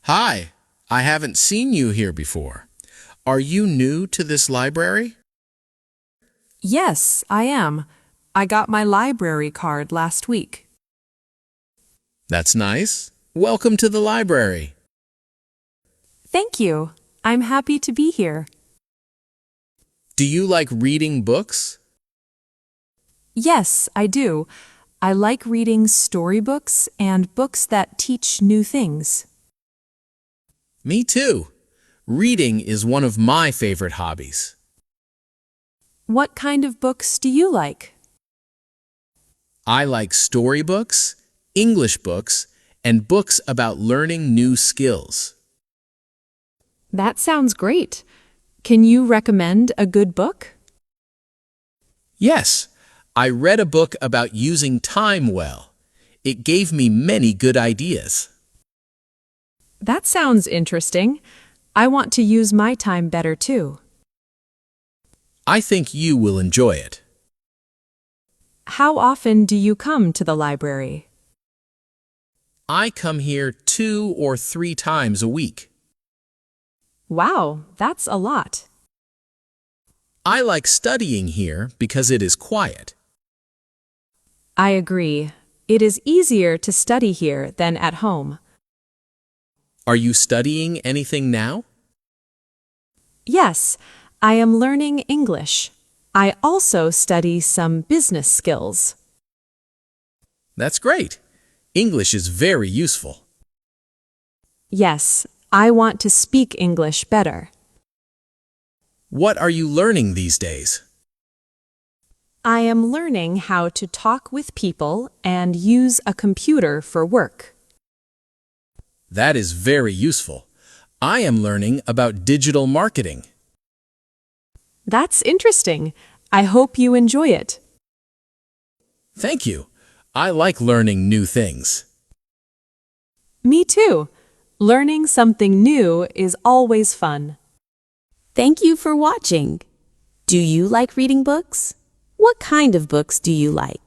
Hi, I haven't seen you here before. Are you new to this library? Yes, I am. I got my library card last week. That's nice. Welcome to the library. Thank you. I'm happy to be here. Do you like reading books? Yes, I do. I like reading storybooks and books that teach new things. Me too. Reading is one of my favorite hobbies. What kind of books do you like? I like storybooks, English books, and books about learning new skills. That sounds great. Can you recommend a good book? Yes, I read a book about using time well. It gave me many good ideas. That sounds interesting. I want to use my time better too. I think you will enjoy it. How often do you come to the library? I come here 2 or 3 times a week. Wow, that's a lot. I like studying here because it is quiet. I agree. It is easier to study here than at home. Are you studying anything now? Yes, I am learning English. I also study some business skills. That's great. English is very useful. Yes, I want to speak English better. What are you learning these days? I am learning how to talk with people and use a computer for work. That is very useful. I am learning about digital marketing. That's interesting. I hope you enjoy it. Thank you. I like learning new things. Me too. Learning something new is always fun. Thank you for watching. Do you like reading books? What kind of books do you like?